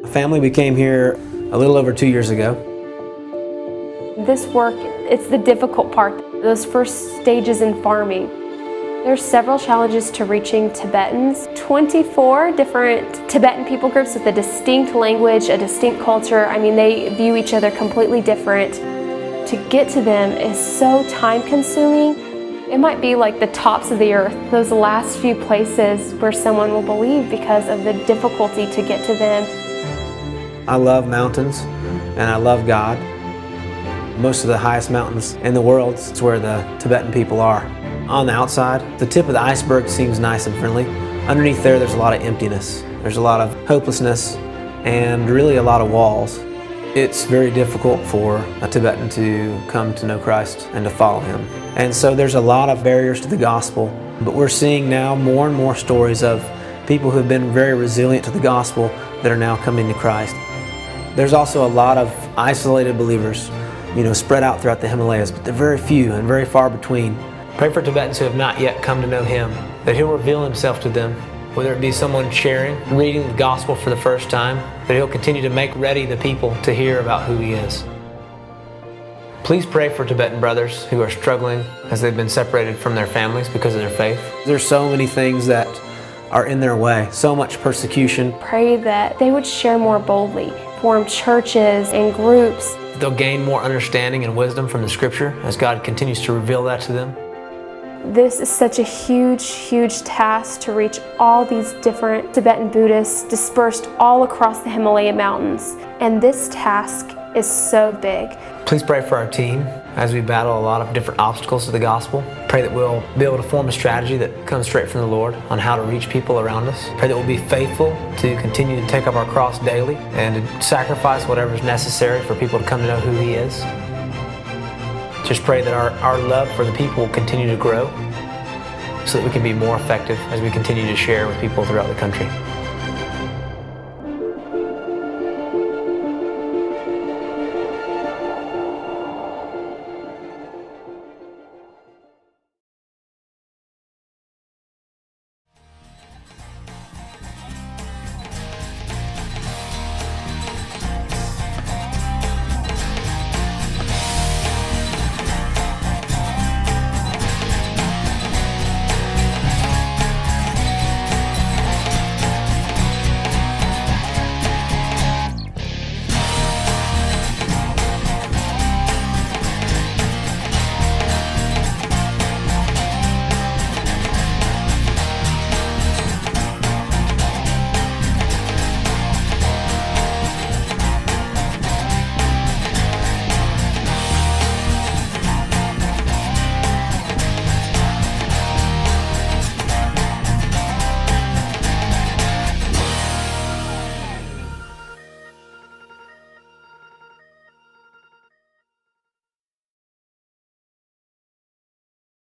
Family, we came here a little over 2 years ago. This work, it's the difficult part, those first stages in farming. There's several challenges to reaching Tibetans. 24 different Tibetan people groups with a distinct language, a distinct culture. I mean, they view each other completely different. To get to them is so time-consuming. It might be like the tops of the earth, those last few places where someone will believe because of the difficulty to get to them. I love mountains and I love God. Most of the highest mountains in the world is where the Tibetan people are. On the outside, the tip of the iceberg seems nice and friendly. Underneath there's a lot of emptiness. There's a lot of hopelessness and really a lot of walls. It's very difficult for a Tibetan to come to know Christ and to follow Him. And so there's a lot of barriers to the gospel, but we're seeing now more and more stories of people who have been very resilient to the gospel that are now coming to Christ. There's also a lot of isolated believers, spread out throughout the Himalayas, but they're very few and very far between. Pray for Tibetans who have not yet come to know Him, that He'll reveal Himself to them, whether it be someone sharing, reading the gospel for the first time, that He'll continue to make ready the people to hear about who He is. Please pray for Tibetan brothers who are struggling as they've been separated from their families because of their faith. There's so many things that are in their way, so much persecution. Pray that they would share more boldly, form churches and groups. They'll gain more understanding and wisdom from the Scripture as God continues to reveal that to them. This is such a huge, huge task to reach all these different Tibetan Buddhists dispersed all across the Himalaya mountains. And this task is so big. Please pray for our team as we battle a lot of different obstacles to the gospel. Pray that we'll be able to form a strategy that comes straight from the Lord on how to reach people around us. Pray that we'll be faithful to continue to take up our cross daily and to sacrifice whatever is necessary for people to come to know who He is. Just pray that our love for the people will continue to grow so that we can be more effective as we continue to share with people throughout the country.